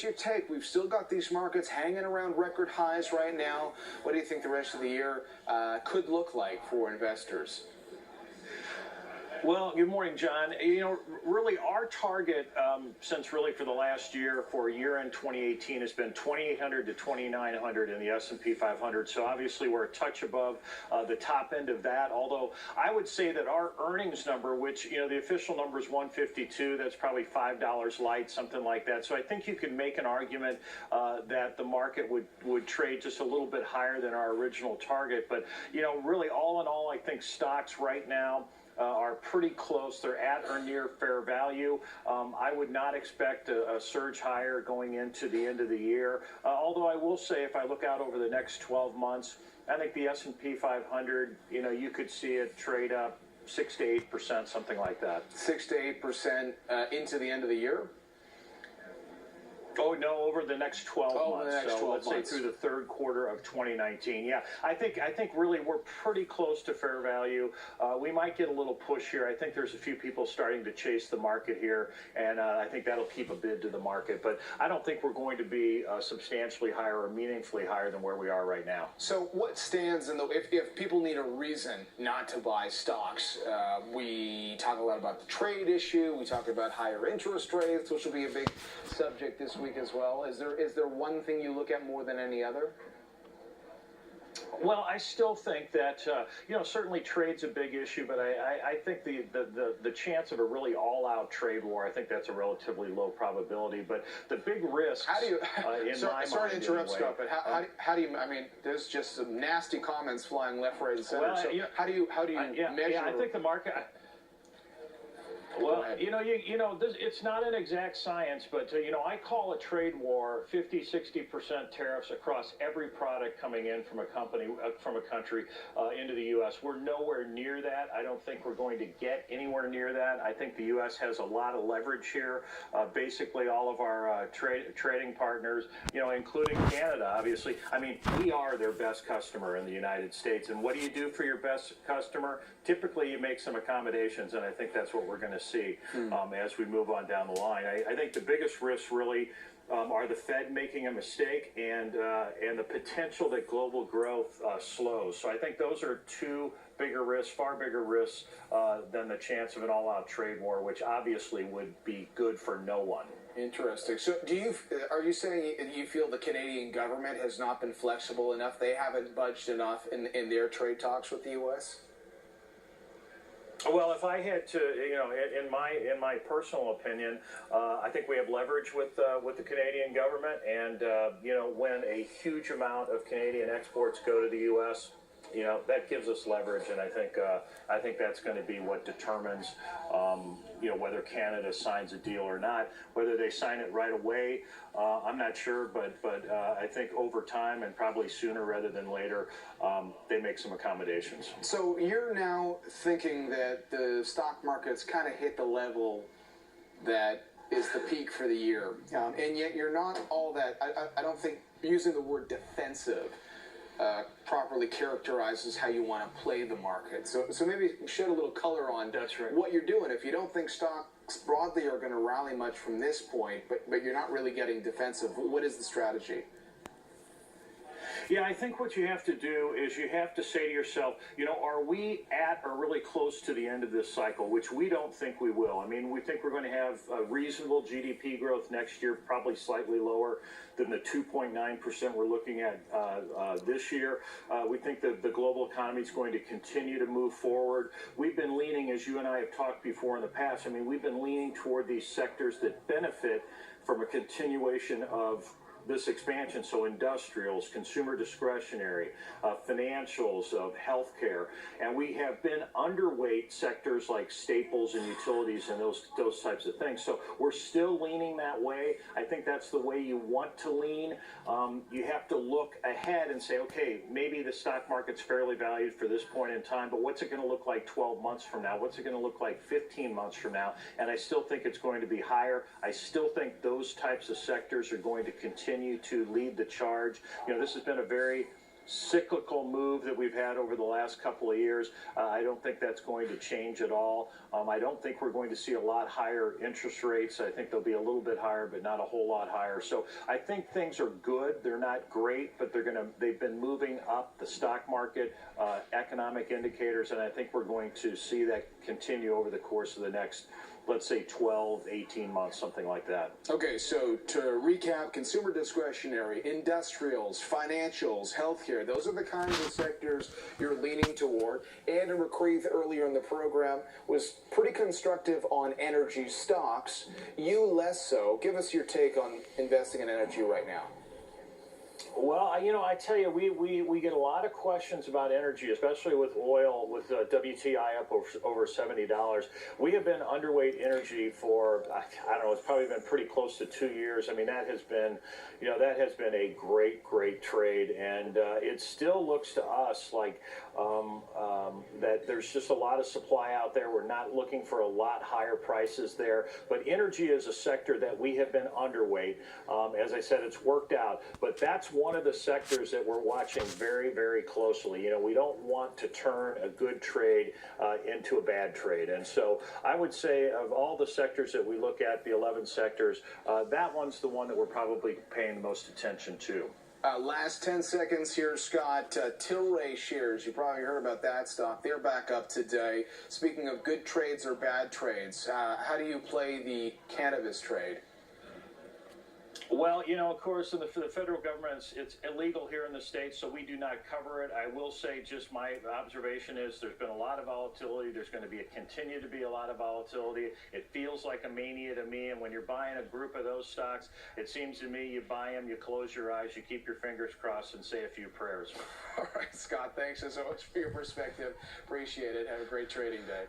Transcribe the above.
your take? We've still got these markets hanging around record highs right now. What do you think the rest of the year could look like for investors? Well, good morning, John. Really our target since really for the last year for year-end 2018 has been 2,800 to 2,900 in the S&P 500. So obviously we're a touch above the top end of that. Although I would say that our earnings number, which, the official number is 152, that's probably $5 light, something like that. So I think you can make an argument that the market would trade just a little bit higher than our original target. But, really all in all, I think stocks right now are pretty close. They're at or near fair value. I would not expect a surge higher going into the end of the year. Although I will say, if I look out over the next 12 months, I think the S&P 500, you could see it trade up 6 to 8%, something like that. 6 to 8% into the end of the year? Oh, no, over the next 12 months. The next 12 let's months. say through the third quarter of 2019. Yeah, I think really we're pretty close to fair value. We might get a little push here. I think there's a few people starting to chase the market here, and I think that'll keep a bid to the market. But I don't think we're going to be substantially higher or meaningfully higher than where we are right now. So what stands in the if people need a reason not to buy stocks? We talk a lot about the trade issue. We talk about higher interest rates, which will be a big subject this week as well. Is there one thing you look at more than any other? Well, I still think that certainly trade's a big issue, but I think the chance of a really all-out trade war, I think that's a relatively low probability. But the big risk, how do you? sorry to interrupt, Scott, but how do you? I mean, there's just some nasty comments flying left, right, and center. Well, so how do you measure? Yeah, I think the market. Well, it's not an exact science, but, I call a trade war 50-60% tariffs across every product coming in from a country into the U.S. We're nowhere near that. I don't think we're going to get anywhere near that. I think the U.S. has a lot of leverage here. Basically, all of our trading partners, including Canada, obviously. I mean, we are their best customer in the United States. And what do you do for your best customer? Typically, you make some accommodations, and I think that's what we're going to see as we move on down the line. I think the biggest risks really are the Fed making a mistake and the potential that global growth slows. So I think those are two bigger risks, far bigger risks than the chance of an all-out trade war, which obviously would be good for no one. Interesting. So are you saying you feel the Canadian government has not been flexible enough? They haven't budged enough in their trade talks with the U.S.? Well, if I had to, in my personal opinion, I think we have leverage with the Canadian government, and when a huge amount of Canadian exports go to the U.S., that gives us leverage, and I think that's going to be what determines, whether Canada signs a deal or not. Whether they sign it right away, I'm not sure, but I think over time and probably sooner rather than later, they make some accommodations. So you're now thinking that the stock market's kind of hit the level that is the peak for the year, and yet you're not all that. I don't think using the word defensive properly characterizes how you want to play the market. So maybe shed a little color on what you're doing. If you don't think stocks broadly are going to rally much from this point, but you're not really getting defensive, what is the strategy? Yeah, I think what you have to do is you have to say to yourself, are we at or really close to the end of this cycle, which we don't think we will. I mean, we think we're going to have a reasonable GDP growth next year, probably slightly lower than the 2.9% we're looking at this year. We think that the global economy is going to continue to move forward. We've been leaning, as you and I have talked before in the past, we've been leaning toward these sectors that benefit from a continuation of this expansion, so industrials, consumer discretionary, financials, of healthcare, and we have been underweight sectors like staples and utilities and those types of things. So we're still leaning that way. I think that's the way you want to lean. You have to look ahead and say, okay, maybe the stock market's fairly valued for this point in time, but what's it going to look like 12 months from now? What's it going to look like 15 months from now? And I still think it's going to be higher. I still think those types of sectors are going to continue to lead the charge. This has been a very cyclical move that we've had over the last couple of years. I don't think that's going to change at all. I don't think we're going to see a lot higher interest rates. I think they'll be a little bit higher, but not a whole lot higher. So I think things are good. They're not great, but they've been moving up the stock market, economic indicators, and I think we're going to see that continue over the course of the next, let's say, 12, 18 months, something like that. Okay, so to recap, consumer discretionary, industrials, financials, healthcare, those are the kinds of sectors you're leaning toward. Anna McCreath earlier in the program was pretty constructive on energy stocks. You less so. Give us your take on investing in energy right now. Well, I tell you, we get a lot of questions about energy, especially with oil, with WTI up over $70. We have been underweight energy for, I don't know, it's probably been pretty close to 2 years. I mean, that has been a great trade, and it still looks to us like that there's just a lot of supply out there. We're not looking for a lot higher prices there, but energy is a sector that we have been underweight. As I said, it's worked out, but that's one of the sectors that we're watching very closely. We don't want to turn a good trade into a bad trade, and so I would say of all the sectors that we look at, the 11 sectors, that one's the one that we're probably paying the most attention to. Last 10 seconds here, Scott. Tilray shares, you probably heard about that stock. They're back up today. Speaking of good trades or bad trades, how do you play the cannabis trade? Well, of course, for the federal government, it's illegal here in the States, so we do not cover it. I will say, just my observation is there's been a lot of volatility. There's going to continue to be a lot of volatility. It feels like a mania to me, and when you're buying a group of those stocks, it seems to me you buy them, you close your eyes, you keep your fingers crossed, and say a few prayers. All right, Scott, thanks so much for your perspective. Appreciate it. Have a great trading day.